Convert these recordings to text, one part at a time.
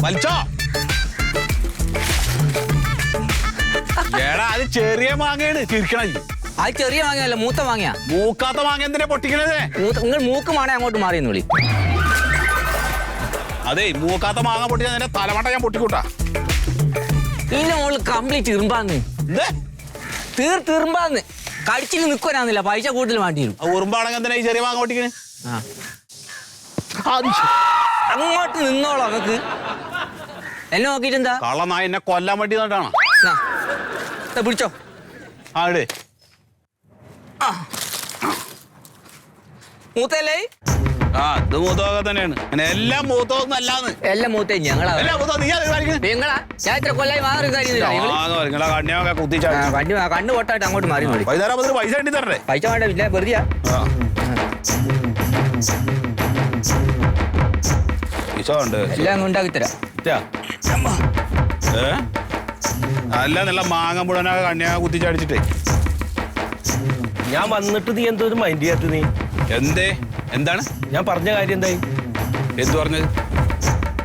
വലിച്ചോ. എടാ അത് ചെറിയ മാങ്ങയാണ്, ചിരിക്കണ. അത് ചെറിയ മാങ്ങയല്ല, മൂത്ത മാങ്ങയാ. മൂക്കാത്ത മാങ്ങ എന്തിനാ പൊട്ടിക്കണത്? നിങ്ങൾ മൂക്ക് മാണേ അങ്ങോട്ട് മാറിയെന്ന് വിളി. അതെ, മൂക്കാത്ത മാങ്ങ പൊട്ടിച്ചാൽ നിന്റെ തലമട്ട ഞാൻ പൊട്ടിക്കൂട്ടാ. ഇതിന്റെ മുകളിൽ കംപ്ലീറ്റ് ഇറുമ്പാന്ന്. തീർമ്പാന്ന് കടിച്ചിട്ട് നിൽക്കാനാന്നില്ല, പൈസ കൂടുതൽ വേണ്ടി വരും. ഉറുമ്പാണെങ്കിൽ എന്തിനാ ഈ ചെറിയ മാങ്ങ പൊട്ടിക്കണേ? അങ്ങോട്ട് നിന്നോളൂ. അവക്ക് എന്നെ നോക്കിട്ട് എന്താ കള്ളനായ എന്നെ കൊല്ലാൻ വേണ്ടി നട്ടാണ്. പിടിച്ചോ. ആടെ മൂത്തല്ലേ? ഇത് മൂത്തൊക്കെ തന്നെയാണ്. എല്ലാം മൂത്തൊന്നും അല്ലാന്ന്. എല്ലാം മൂത്തേ ഞങ്ങളാ. നിങ്ങളാ ഞാൻ ഇത്ര കൊല്ലായി മാറി കണ്ണു പൊട്ടായിട്ട് അങ്ങോട്ട് മാറി മതി. പൈസ വേണ്ടി തരണ്ടേ? പൈസ വേണ്ട, പിന്നെ വെറുതെയാ. എല്ലാം ഉണ്ടാക്കി തരാം. അല്ല, നല്ല മാങ്ങ മുഴുവനൊക്കെ കണ്ണിയാ കുത്തിച്ചടിച്ചിട്ടേ. ഞാൻ വന്നിട്ട് നീ എന്തോ മൈൻഡ് ചെയ്യാത്ത? നീ എന്തേ? എന്താണ് ഞാൻ പറഞ്ഞ കാര്യം? എന്തായി? എന്ത് പറഞ്ഞത്?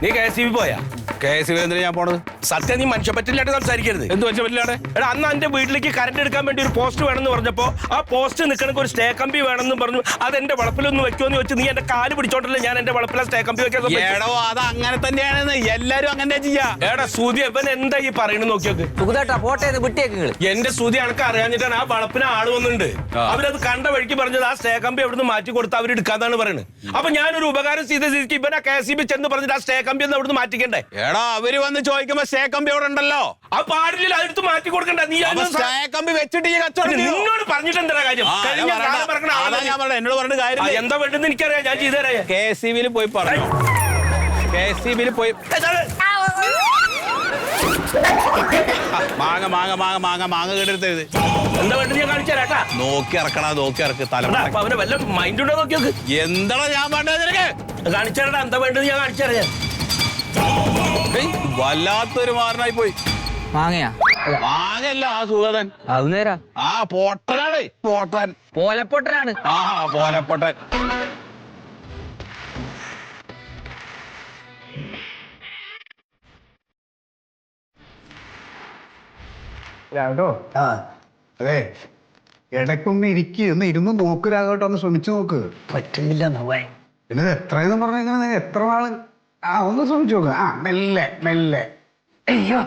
നീ KSB പോയാ? KSB എന്തിനാ ഞാൻ പോണത്? സത്യം, നീ മനുഷ്യപ്പറ്റില്ലാണ്ട് സംസാരിക്കരുത്. എന്ത് മനുഷ്യപ്പറ്റില്ലാണ്ട്? എടാ, അന്ന് എന്റെ വീട്ടിലേക്ക് കറണ്ട് എടുക്കാൻ വേണ്ടി ഒരു പോസ്റ്റ് വേണമെന്ന് പറഞ്ഞപ്പോ ആ പോസ്റ്റ് നിൽക്കണക്ക് ഒരു സ്റ്റേ കമ്പി വേണമെന്ന് പറഞ്ഞു. അത് എന്റെ വളപ്പിലൊന്ന് വെക്കുമെന്ന് വെച്ച് നീ എന്റെ കാല് പിടിച്ചോണ്ടല്ലേ ഞാൻ എന്റെ വളപ്പിലെ സ്റ്റേ കമ്പി വെക്കാൻ. എടോ, അത് അങ്ങനെ തന്നെയാണെന്ന് എല്ലാരും അങ്ങനെ ചെയ്യാ. എടാ സൂതി, ഇവൻ എന്താ ഈ പറയുന്നത് നോക്കിയോക്ക്. സുഖതായിട്ടാ പോട്ടെ വിട്ടേക്ക്. എന്റെ സൂതി അനക്ക് അറിയാഞ്ഞിട്ടാണ്. ആ വളപ്പിന് ആള് വന്നിട്ടുണ്ട്. അവരത് കണ്ട വഴിക്ക് പറഞ്ഞത് ആ സ്റ്റേ കമ്പി അവിടുന്ന് മാറ്റി കൊടുത്ത് അവർ എടുക്കാന്നാണ് പറയുന്നത്. അപ്പൊ ഞാനൊരു ഉപകാരം ചെയ്ത സ്ഥിതിക്ക് ഇവൻ ആ KSB ചെന്ന് പറഞ്ഞിട്ട് ആ സ്റ്റേ കമ്പി ഒന്ന് അവിടുന്ന് മാറ്റിക്കണ്ടേ? എടാ, അവര് വന്ന് ചോദിക്കുമ്പോ സ്റ്റേ കമ്പി അവിടെ ഉണ്ടല്ലോ. ആ പാടില്ല, അതെടുത്ത് മാറ്റി കൊടുക്കണ്ട. നീ കമ്പി വെച്ചിട്ട് നിന്നോട് പറഞ്ഞിട്ട് എന്താ കാര്യം? എന്നോട് പറഞ്ഞ കാര്യം എന്താ വേണ്ടെന്ന് എനിക്കറിയാം, ഞാൻ ചെയ്തുതരാം. KSB പോയി പറഞ്ഞു. KSB പോയി മാങ്ങ മാങ്ങ മാങ്ങ മാങ്ങ മാങ്ങ കേട്ടെടുത്തത് എന്താ വേണ്ടത് ഞാൻ കാണിച്ചു തരാട്ടാ. നോക്കി ഇറക്കണ, നോക്കി ഇറക്ക്. തല അവന് വല്ല മൈൻഡ് ഉണ്ടോ നോക്കി നോക്ക്. എന്താടാ ഞാൻ വേണ്ടത് നിനക്ക്? കാണിച്ചു തരടാ, എന്താ വേണ്ടത് ഞാൻ കാണിച്ചു തരാം. വല്ലാത്തൊരു മാറിനായി പോയി. മാങ്ങയാ? മാങ്ങല്ല, ആ സുഗതൻ. അത് നേരാ. ആ പൊട്ടനാണ്. പൊട്ടൻ, പോലപ്പൊട്ടനാണ്. ആ പോലപ്പൊട്ടൻ. അതെ, ഇടയ്ക്കൊന്ന് ഒന്ന് ഇരുന്ന് നോക്ക് രാഘവട്ടോ, ഒന്ന് ശ്രമിച്ചു നോക്ക്. പറ്റുന്നില്ല. പിന്നെ എത്രയെന്ന് പറഞ്ഞാൽ എത്ര നാള്? ഒന്ന് ശ്രമിച്ചു നോക്ക്. മെല്ലെ മെല്ലെ. അയ്യോ,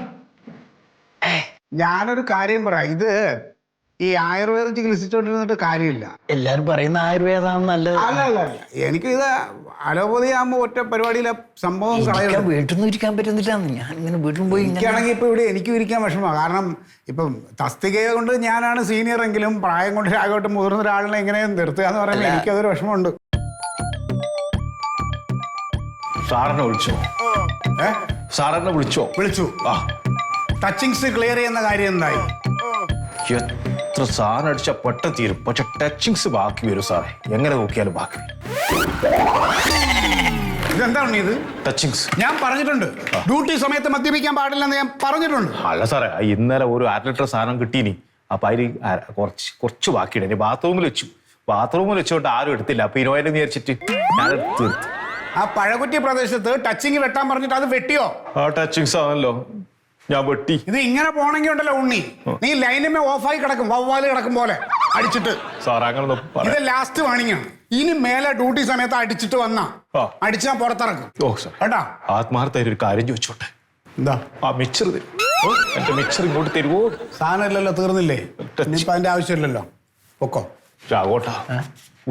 ഞാനൊരു കാര്യം പറയാം. ഇത് ഈ ആയുർവേദം ചികിത്സിച്ചോണ്ടിരുന്നിട്ട് കാര്യമില്ല. എല്ലാരും പറയുന്ന ആയുർവേദമാണ് നല്ലത്. അല്ല, എനിക്കിത് അലോപതി ആകുമ്പോ ഒറ്റ പരിപാടിയിലെ സംഭവം കളയാൻ വീട്ടിൽ നിന്ന് ഇരിക്കാൻ പറ്റുന്നില്ല. ഞാൻ ഇങ്ങനെ വീട്ടിൽ പോയി എനിക്കാണെങ്കിൽ ഇപ്പൊ ഇവിടെ എനിക്കും ഇരിക്കാൻ വിഷമമാണ്. കാരണം ഇപ്പം തസ്തിക കൊണ്ട് ഞാനാണ് സീനിയർ എങ്കിലും പ്രായം കൊണ്ട് രാഘവട്ട് മുതിർന്ന ഒരാളിനെ എങ്ങനെ നിർത്തുക എന്ന് പറയുമ്പോൾ എനിക്കതൊരു വിഷമമുണ്ട്. സാറിനെ വിളിച്ചോ? സാറിനെ വിളിച്ചു. ടച്ചിങ്സ് ക്ലിയർ ചെയ്യുന്ന കാര്യം എന്തായി? എത്ര സാറിന് അടിച്ച പെട്ട തീരും, പക്ഷെ ടച്ചിങ്സ് ബാക്കി വരും സാറേ. എങ്ങനെ നോക്കിയാലും ബാക്കി. ഇതെന്താണ് ഇത്? ടച്ചിങ്സ് ഞാൻ പറഞ്ഞിട്ടുണ്ട്, ഡ്യൂട്ടി സമയത്ത് മദ്യപിക്കാൻ പാടില്ലെന്ന് ഞാൻ പറഞ്ഞിട്ടുണ്ട്. അല്ല സാറേ, ഇന്നലെ ഒരു 1/2 ലിറ്റർ സാധനം കിട്ടീനി. അപ്പൊ അതിൽ കുറച്ച് ബാക്കിയിട ബാത്റൂമിൽ വെച്ചോണ്ട് ആരും എടുത്തില്ല. അപ്പൊ ഇരുപതിനെ വിചാരിച്ചിട്ട് ഞാൻ തീർത്തു. ആ പഴകുറ്റി പ്രദേശത്ത് ടച്ചിങ് വെട്ടാൻ പറഞ്ഞിട്ട് അത് വെട്ടിയോ? ആ ടച്ചിങ്സ് ആണല്ലോ, ഞാൻ വെട്ടി. ഇത് ഇങ്ങനെ പോണെങ്കിൽ ഉണ്ടല്ലോ ഉണ്ണി, നീ ലൈനിമേ ഓഫായി കിടക്കും, വവ്വാല് കിടക്കും പോലെ അടിച്ചിട്ട്. സാർ അങ്ങനെ ഇത് ലാസ്റ്റ് വാണിംഗ് ആണ്. ഇനി മേലെ ഡ്യൂട്ടി സമയത്ത് അടിച്ചിട്ട് വന്നാ അടിച്ചാ പുറത്തിറക്കും. കേട്ടാ? ആത്മാർത്ഥ ഒരു കാര്യം ചോദിച്ചോട്ടെ. എന്താ? ആ മിക്സർ തരും. എന്റെ മിക്സർ ഇങ്ങോട്ട് തരുമോ? സാധനം ഇല്ലല്ലോ, തീർന്നില്ലേ? ഇനിയിപ്പോ അതിന്റെ ആവശ്യമില്ലല്ലോ. പൊക്കോ രാഘോട്ടാ,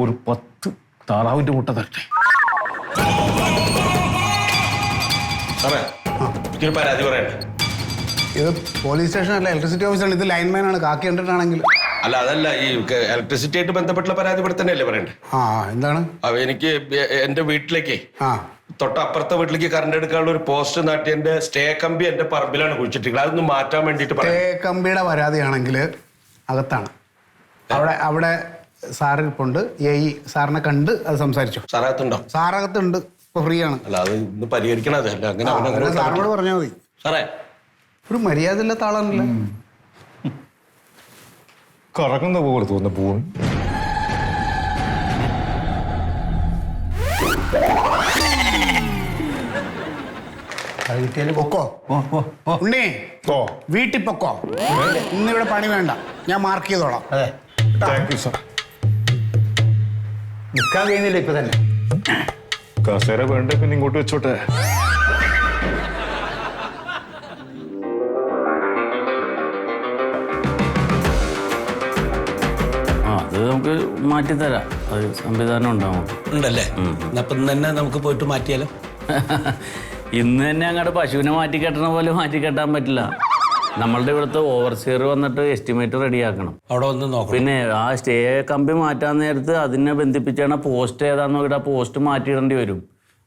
ഒരു 10 താറാവിന്റെ മുട്ട തരട്ടെ. സാറേ, എനിക്കൊരു പരാതി പറയട്ടെ. ഇത് പോലീസ് സ്റ്റേഷൻ അല്ല, ഇലക്ട്രിസിറ്റി ഓഫീസാണ്. ഇത് ലൈൻമാൻ ആണ്. കാക്കി കണ്ടിട്ടാണെങ്കിൽ അല്ല, അതല്ല, ഈ ഇലക്ട്രിസിറ്റി ആയിട്ട് ബന്ധപ്പെട്ടുള്ള പരാതി ഇവിടെ തന്നെയല്ലേ പറയണ്ടേ? എന്താണ്? എനിക്ക് എന്റെ വീട്ടിലേക്ക്, ആ തൊട്ടപ്പുറത്തെ വീട്ടിലേക്ക് കറണ്ട് എടുക്കാനുള്ള ഒരു പോസ്റ്റ് നാട്ടി എന്റെ സ്റ്റേ കമ്പി എന്റെ പറമ്പിലാണ് കുഴിച്ചിട്ടുള്ളത്. അതൊന്ന് മാറ്റാൻ വേണ്ടിട്ട്. സ്റ്റേ കമ്പിയുടെ പരാതിയാണെങ്കിൽ അകത്താണ്. അവിടെ സാറിപ്പുണ്ട്. സാറിനെ കണ്ട് അത് സംസാരിച്ചു. സാറകത്തുണ്ടോ? സാറകത്തുണ്ട്, ഇപ്പൊ ഫ്രീ ആണ്. അല്ല, അത് ഇന്ന് പരിഹരിക്കണം. അതല്ല, അങ്ങനെ സാറിനോട് പറഞ്ഞാൽ മതി. സാറേ, ഒരു മര്യാദ ഇല്ലാത്ത ആളാണല്ലോ. കറങ്ങുന്ന പോലെ തോന്നുന്ന പൂവും. അത് കിട്ടിയാലും പൊക്കോ ഉണ്ണി ഓ വീട്ടിൽ പൊക്കോ ഇന്നിവിടെ പണി വേണ്ട ഞാൻ മാർക്ക് ചെയ്തോളാം. അതെ താങ്ക് യു സാർ. നിൽക്കാൻ കഴിയുന്നില്ല ഇപ്പൊ തന്നെ. കസേര വേണ്ട പിന്നെ ഇങ്ങോട്ട് വെച്ചോട്ടെ. അത് നമുക്ക് മാറ്റിത്തരാം. അത് സംവിധാനം ഉണ്ടാവും. ഉണ്ടല്ലേ? അപ്പം തന്നെ നമുക്ക് പോയിട്ട് മാറ്റിയാലോ? ഇന്ന് തന്നെ അങ്ങോട്ട് പശുവിനെ മാറ്റിക്കെട്ടണ പോലെ മാറ്റിക്കെട്ടാൻ പറ്റില്ല. നമ്മളുടെ ഇവിടുത്തെ ഓവർസിയർ വന്നിട്ട് എസ്റ്റിമേറ്റ് റെഡിയാക്കണം. അവിടെ വന്ന് നോക്കാം. പിന്നെ ആ സ്റ്റേ കമ്പി മാറ്റാൻ നേരത്ത് അതിനെ ബന്ധിപ്പിച്ചാണ് പോസ്റ്റ് ഏതാന്ന് നോക്കിയിട്ട് ആ പോസ്റ്റ് മാറ്റിയിടേണ്ടി വരും.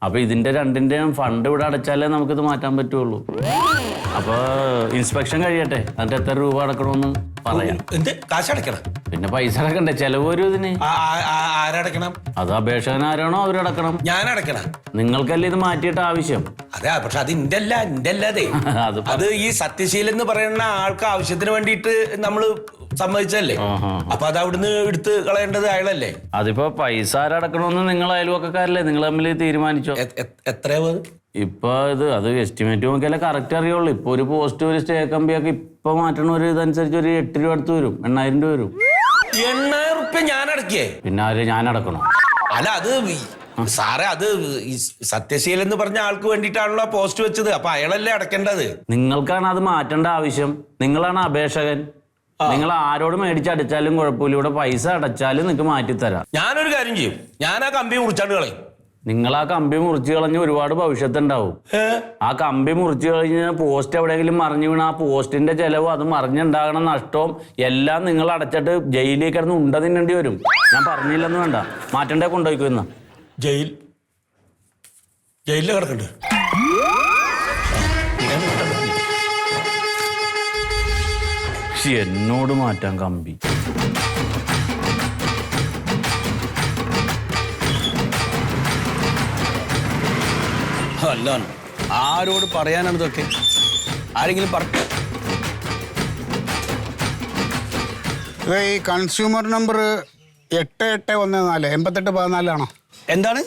അപ്പോൾ ഇതിൻ്റെ രണ്ടിൻ്റെയും ഫണ്ട് ഇവിടെ അടച്ചാലേ നമുക്കിത് മാറ്റാൻ പറ്റുള്ളൂ. അപ്പോൾ ഇൻസ്പെക്ഷൻ കഴിയട്ടെ, എന്നിട്ട് എത്ര രൂപ അടക്കണമെന്ന് പറയാം. എന്ത് കാശ് അടയ്ക്കണം? പിന്നെ പൈസ അടക്കണ്ടേ? ചെലവ് വരും ഇതിന്. ആരടക്കണം? അത് അപേക്ഷകൻ ആരാണോ അവരടക്കണം. ഞാൻ അടക്കണം? നിങ്ങൾക്കല്ലേ ഇത് മാറ്റിയിട്ട് ആവശ്യം. അതെ, പക്ഷെ അത് ഇന്റെ അല്ലാതെ അത് ഈ സത്യശീലൻ എന്ന് പറയുന്ന ആൾക്ക് ആവശ്യത്തിന് വേണ്ടിയിട്ട് നമ്മള് സമ്മതിച്ചല്ലേ. അപ്പൊ അത് അവിടുന്ന് എടുത്ത് കളയേണ്ടത് അയാളല്ലേ. അതിപ്പോ പൈസ ആരടക്കണമെന്ന് നിങ്ങൾ അയൽവക്കക്കാരല്ലേ, നിങ്ങൾ തമ്മിൽ തീരുമാനിച്ചോ. എത്രയാ ഇപ്പൊ അത് എസ്റ്റിമേറ്റ് നോക്കിയാലേ കറക്റ്റ് അറിയുള്ളൂ. ഇപ്പൊ ഒരു പോസ്റ്റ് ഒരു സ്റ്റേ കമ്പിയൊക്കെ ഇപ്പൊ മാറ്റണ ഒരു ഇതനുസരിച്ച് ഒരു 8 രൂപ അടുത്ത് വരും, 8000 രൂപ വരും. 8000 റുപ്യ ഞാൻ അടക്കിയേ? പിന്നെ ആര് ഞാൻ അടക്കണം? അല്ല അത് സാറേ, അത് സത്യശീലൻ എന്ന് പറഞ്ഞ ആൾക്ക് വേണ്ടിയിട്ടാണല്ലോ പോസ്റ്റ് വെച്ചത്. അപ്പൊ അയാളല്ലേ അടക്കേണ്ടത്. നിങ്ങൾക്കാണ് അത് മാറ്റേണ്ട ആവശ്യം. നിങ്ങളാണ് അപേക്ഷകൻ. നിങ്ങൾ ആരോട് മേടിച്ചടച്ചാലും കുഴപ്പമില്ല, ഇവിടെ പൈസ അടച്ചാലും നിങ്ങൾക്ക് മാറ്റിത്തരാം. ഞാനൊരു കാര്യം ചെയ്യും, ഞാൻ ആ കമ്പി മുറിച്ചാണ്ട് കളയും. നിങ്ങൾ ആ കമ്പി മുറിച്ച് കളഞ്ഞ് ഒരുപാട് ഭവിഷ്യത്തുണ്ടാവും. ആ കമ്പി മുറിച്ച് കഴിഞ്ഞ് പോസ്റ്റ് എവിടെയെങ്കിലും മറിഞ്ഞു വീണ ആ പോസ്റ്റിന്റെ ചെലവും അത് മറിഞ്ഞുണ്ടാകണ നഷ്ടവും എല്ലാം നിങ്ങൾ അടച്ചിട്ട് ജയിലിൽ കിടന്ന് ഉണ്ട തിന്നേണ്ടി വരും. ഞാൻ പറഞ്ഞില്ലെന്ന് വേണ്ട, മാറ്റണ്ടേ കൊണ്ടുപോയിക്കുന്ന ജയിലിൽ കിടക്കണ്ട്. എന്നോട് മാറ്റാൻ കമ്പി. അല്ല, ആരോട് പറയാനാണ് ഇതൊക്കെ? ആരെങ്കിലും പറഞ്ഞു? ഈ കൺസ്യൂമർ നമ്പർ 8814 8814 എന്താണ്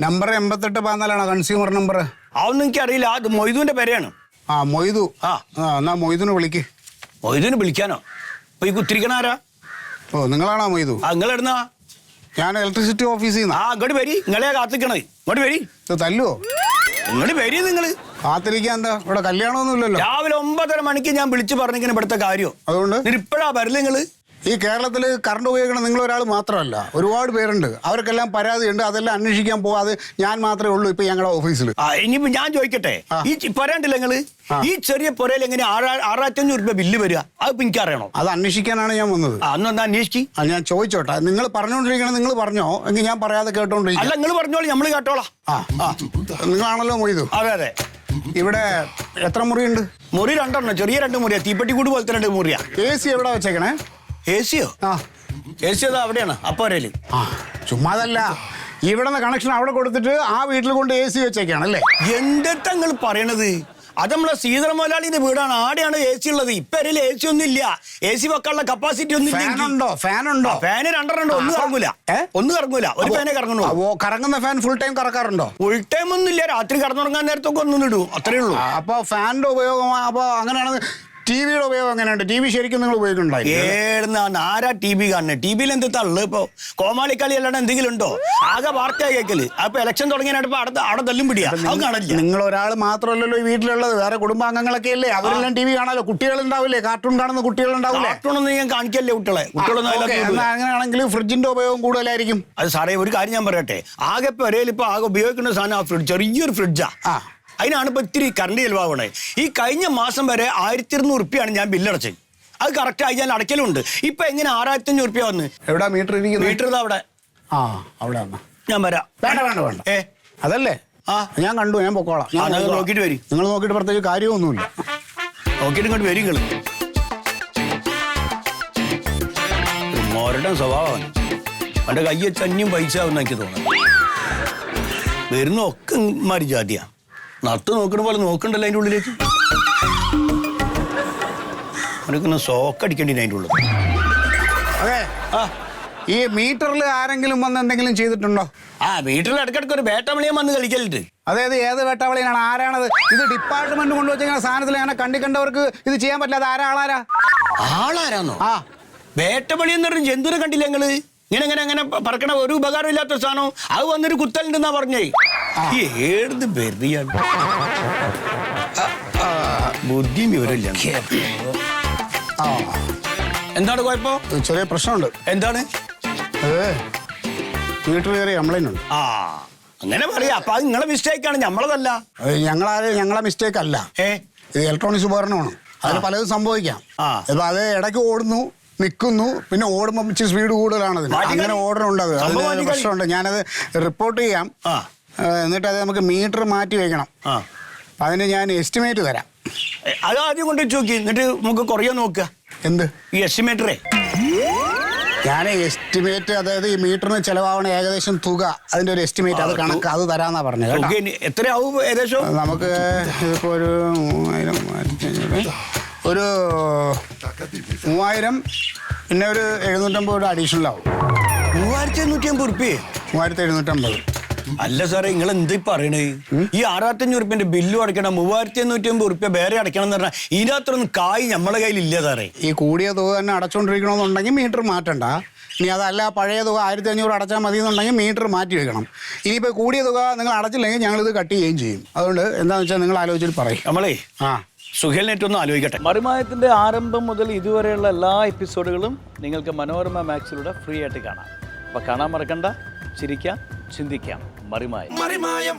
നമ്പർ? 8814 consumer number. അതൊന്നും എനിക്കറിയില്ല. അത് മൊയ്തുവിന്റെ പേരെയാണ്. ആ മൊയ്തു. എന്നാ മൊയ്തുനെ വിളിക്ക്. മൊയ്തുവിനെ വിളിക്കാനോ? അപ്പൊ ഈ കുത്തിരിക്കണ ആരാ? ഓ നിങ്ങളാണോ മൊയ്തു? നിങ്ങൾ എവിടുന്നാ? ഞാൻ ഇലക്ട്രിസിറ്റി ഓഫീസിൽ നിന്ന്. അങ്ങോട്ട് വരി, നിങ്ങളെ കാത്തിക്കണേ. ഇങ്ങോട്ട് വരി. തല്ലുവോ? ഇങ്ങോട്ട് വരി. നിങ്ങള് കാത്തിരിക്കാൻ എന്താ? ഇവിടെ കല്യാണമൊന്നുമില്ലല്ലോ. രാവിലെ 9:30 മണിക്ക് ഞാൻ വിളിച്ചു പറഞ്ഞിങ്ങനെ ഇവിടുത്തെ കാര്യം. അതുകൊണ്ട് ഇപ്പോഴാ വരില്ല നിങ്ങള്? ഈ കേരളത്തിൽ കറണ്ട് ഉപയോഗിക്കണം നിങ്ങൾ ഒരാൾ മാത്രമല്ല, ഒരുപാട് പേരുണ്ട്. അവർക്കെല്ലാം പരാതിയുണ്ട്. അതെല്ലാം അന്വേഷിക്കാൻ പോവാതെ ഞാൻ മാത്രമേ ഉള്ളൂ ഇപ്പൊ ഞങ്ങളുടെ ഓഫീസിൽ. ഇനിയിപ്പോ ഞാൻ ചോദിക്കട്ടെ, ഈ പറയാണ്ടില്ല നിങ്ങള് ഈ ചെറിയ പുരയിൽ എങ്ങനെ 6500 രൂപ ബില്ല് വരിക? അതിപ്പോ എനിക്ക് അറിയണോ? അത് അന്വേഷിക്കാനാണ് ഞാൻ വന്നത്. അന്നെന്താ അന്വേഷിക്കും? ഞാൻ ചോദിച്ചോട്ടെ, നിങ്ങൾ പറഞ്ഞോണ്ടിരിക്കണം. നിങ്ങൾ പറഞ്ഞോ എങ്കിൽ ഞാൻ പറയാതെ കേട്ടോണ്ടിരിക്കും. അല്ല, നിങ്ങൾ പറഞ്ഞോളൂ, നമ്മള് കേട്ടോളാം. നിങ്ങളാണല്ലോ മൊയ്തു. അതെ അതെ. ഇവിടെ എത്ര മുറിയുണ്ട്? മുറി 2 ചെറിയ 2 മുറിയാ. തീപ്പെട്ടി കൂട് പോലത്തെ 2 മുറിയാ. AC എവിടെ വെച്ചേക്കണേ? AC-യോ? AC അത് അവിടെയാണ്, അപ്പോരേല്. ചുമ്മാതല്ല, ഇവിടെ നിന്ന് കണക്ഷൻ അവിടെ കൊടുത്തിട്ട് ആ വീട്ടിൽ കൊണ്ട് AC വെച്ചേക്കാണല്ലേ? എന്തെത്താ നിങ്ങൾ പറയണത്? അത് നമ്മളെ ശ്രീധര മുതലാളിന്റെ വീടാണ്, ആടെയാണ് AC ഉള്ളത്. ഇപ്പൊ AC ഒന്നും ഇല്ല. AC വെക്കാനുള്ള കപ്പാസിറ്റി ഒന്നും ഇല്ല. ഫാനുണ്ടോ? ഫാന് 2 ഒന്നും കറങ്ങൂല. ഒരു ഫാനേ കറങ്ങണോ? കറങ്ങുന്ന ഫാൻ ഫുൾ ടൈം കറക്കാറുണ്ടോ? ഫുൾ ടൈം ഒന്നും ഇല്ല. രാത്രി കടന്നുറങ്ങാൻ നേരത്തൊക്കെ ഒന്നും ഇടൂ, അത്രേ ഉള്ളൂ. അപ്പൊ ഫാനിന്റെ ഉപയോഗം, അപ്പൊ അങ്ങനെയാണ്. TV-യുടെ ഉപയോഗം എങ്ങനെയുണ്ട്? TV ശരിക്കും നിങ്ങൾ ഉപയോഗിക്കുന്നുണ്ടായിരുന്നു? ആരാ TV കാണുന്നത്? TV-യിൽ എന്താ ഉള്ളത്? ഇപ്പൊ കോമാളിക്കളി അല്ലാണ്ട് എന്തെങ്കിലും ഉണ്ടോ? ആകെ വാർത്ത കേൾക്കല്. അപ്പൊ ഇലക്ഷൻ തുടങ്ങിയപ്പോ അവിടെ തല്ലും പിടിയാ. കാണില്ല. നിങ്ങൾ ഒരാൾ മാത്രമല്ലല്ലോ ഈ വീട്ടിലുള്ളത്, വേറെ കുടുംബാംഗങ്ങളൊക്കെ അല്ലേ? അവരെല്ലാം TV കാണാലോ. കുട്ടികളുണ്ടാവില്ലേ? കാർട്ടൂൺ കാണുന്ന കുട്ടികളുണ്ടാവില്ലേ? കാർട്ടൂണൊന്നും ഞാൻ കാണിക്കല്ലേ കുട്ടികളൊന്നും. അങ്ങനെയാണെങ്കിൽ ഫ്രിഡ്ജിന്റെ ഉപയോഗം കൂടുതലായിരിക്കും. അത് സാറേ, ഒരു കാര്യം ഞാൻ പറയട്ടെ. ആകെ പെരയിൽ ഇപ്പൊ ആകെ ഉപയോഗിക്കുന്ന സാധനം ആ ഫ്രിഡ്ജ്, ചെറിയൊരു ഫ്രിഡ്ജാ. അതിനാണ് ഇപ്പൊ ഇത്തിരി കറണ്ട് ചെലവാകണേ. ഈ കഴിഞ്ഞ മാസം വരെ 1200 റുപ്യാണ് ഞാൻ ബില്ലടച്ചത്. അത് കറക്റ്റ് ആയി ഞാൻ അടയ്ക്കലുണ്ട്. ഇപ്പൊ എങ്ങനെ 6500 റുപ്യ വന്ന്? എവിടെ മീറ്റർ ഇരിക്കുന്നത്? മീറ്റർ അവിടെ. അവിടെ ഞാൻ വരാം. വേണ്ട. അതല്ലേ ഞാൻ കണ്ടു, ഞാൻ പൊക്കോളാം. നോക്കിട്ട് വരും. നിങ്ങൾ നോക്കിയിട്ട് പ്രത്യേകിച്ച് കാര്യമൊന്നുമില്ല. നോക്കിയിട്ട് ഇങ്ങോട്ട് വരും. നിങ്ങള് മോരുടെ സ്വഭാവമാണ്. അവന്റെ കയ്യെ ചന്നിയും പൈസ ആവുന്ന എനിക്ക് തോന്നുന്നു. വരുന്ന ഒക്കെ മാറി ജാതിയാ. നട്ട് നോക്കണ പോലെ നോക്കണ്ടല്ലോ അതിൻ്റെ ഉള്ളിലേക്ക്. അവനൊക്കെ സോക്കടിക്കേണ്ടി അതിൻ്റെ ഉള്ളിൽ. അതെ. ഈ മീറ്ററിൽ ആരെങ്കിലും വന്ന് എന്തെങ്കിലും ചെയ്തിട്ടുണ്ടോ? മീറ്ററിൽ ഇടയ്ക്കിടയ്ക്ക് ഒരു ബേട്ടമണിയും വന്ന് കളിക്കലുണ്ട്. അതായത് ഏത് വേട്ടവളിയാണ്? ആരാണത്? ഇത് ഡിപ്പാർട്ട്മെന്റ് കൊണ്ടുവച്ചിങ്ങനെ സാധനത്തിൽ അങ്ങനെ കണ്ടിക്കണ്ടവർക്ക് ഇത് ചെയ്യാൻ പറ്റില്ല. ആളാരാ? ആളാരാന്നോ? ആ വേട്ടപ്പളി എന്ന് പറഞ്ഞ ജന്തുവിനെ കണ്ടില്ല നിങ്ങള്? ഇങ്ങനെ പറക്കണ ഒരു ഉപകാരം ഇല്ലാത്ത സാധനം അത് വന്നൊരു കുത്തലുണ്ടെന്നാ പറഞ്ഞേ. ഏത് വെറിയാണ്, ബുദ്ധിയും വിവരമില്ല. എന്താണ് കുഴപ്പം? ചെറിയ പ്രശ്നമുണ്ട്. എന്താണ്? വീട്ടിൽ കയറി കംപ്ലൈന്റ് ഉണ്ട്. ആ അങ്ങനെ പറയാ. അപ്പൊ അത് നിങ്ങളെ മിസ്റ്റേക്കാണ്, നമ്മളതല്ല. ഞങ്ങളെ മിസ്റ്റേക്ക് അല്ല. ഇത് ഇലക്ട്രോണിക്സ് ഉപകരണമാണ്. അതിന് പലതും സംഭവിക്കാം. ഇപ്പൊ അത് ഇടയ്ക്ക് ഓടുന്നു, നിൽക്കുന്നു, പിന്നെ ഓടുമ്പോൾ ഇച്ചിരി സ്പീഡ് കൂടുതലാണ്. അങ്ങനെ ഓർഡറുണ്ട്. അതിന് പ്രശ്നമുണ്ട്. ഞാനത് റിപ്പോർട്ട് ചെയ്യാം. എന്നിട്ട് അത് നമുക്ക് മീറ്റർ മാറ്റി വെക്കണം. അതിന് ഞാൻ എസ്റ്റിമേറ്റ് തരാം. അത് ആദ്യം കൊണ്ട് നോക്കി, എന്നിട്ട് നമുക്ക് കുറയോ നോക്കുക. എന്ത് ഈ എസ്റ്റിമേറ്ററേ? ഞാൻ എസ്റ്റിമേറ്റ്, അതായത് ഈ മീറ്ററിന് ചെലവാവണ ഏകദേശം തുക, അതിന്റെ ഒരു എസ്റ്റിമേറ്റ്, അത് കണക്ക്, അത് തരാന്നാ പറഞ്ഞത്. എത്രയാവും ഏകദേശം? നമുക്ക് ഇതിപ്പോ ഒരു 3000 പിന്നെ ഒരു 750 അഡീഷണൽ ആവും. 3750 ഉറുപ്പിയെ? 3750. അല്ല സാറേ, നിങ്ങൾ എന്താ പറയണേ? ഈ 6500 ഉറുപ്പിന്റെ ബില്ലും അടയ്ക്കണം, 3750 ഉറുപ്പ്യ വേറെ അടയ്ക്കണം എന്ന് പറഞ്ഞാൽ ഇതിനകത്തൊന്നും കായ് നമ്മളെ കയ്യിൽ ഇല്ല സാറേ. ഈ കൂടിയ തുക തന്നെ അടച്ചോണ്ടിരിക്കണമെന്നുണ്ടെങ്കിൽ മീറ്റർ മാറ്റണ്ട. ഇനി അതല്ല പഴയ തുക 1500 അടച്ചാൽ മതി എന്നുണ്ടെങ്കിൽ മീറ്റർ മാറ്റി വെക്കണം. ഇനിയിപ്പോൾ കൂടിയ തുക നിങ്ങൾ അടച്ചില്ലെങ്കിൽ ഞങ്ങളിത് കട്ട് ചെയ്യുകയും ചെയ്യും. അതുകൊണ്ട് എന്താണെന്ന് വെച്ചാൽ നിങ്ങൾ ആലോചിച്ചിട്ട് പറയും. നമ്മളേ സുഹേലിനേറ്റൊന്ന് ആലോചിക്കട്ടെ. മറിമായത്തിന്റെ ആരംഭം മുതൽ ഇതുവരെയുള്ള എല്ലാ എപ്പിസോഡുകളും നിങ്ങൾക്ക് മനോരമ മാക്സിലൂടെ ഫ്രീ ആയിട്ട് കാണാം. അപ്പോൾ കാണാൻ മറക്കണ്ട. ചിരിക്കാം, ചിന്തിക്കാം. മറിമായം.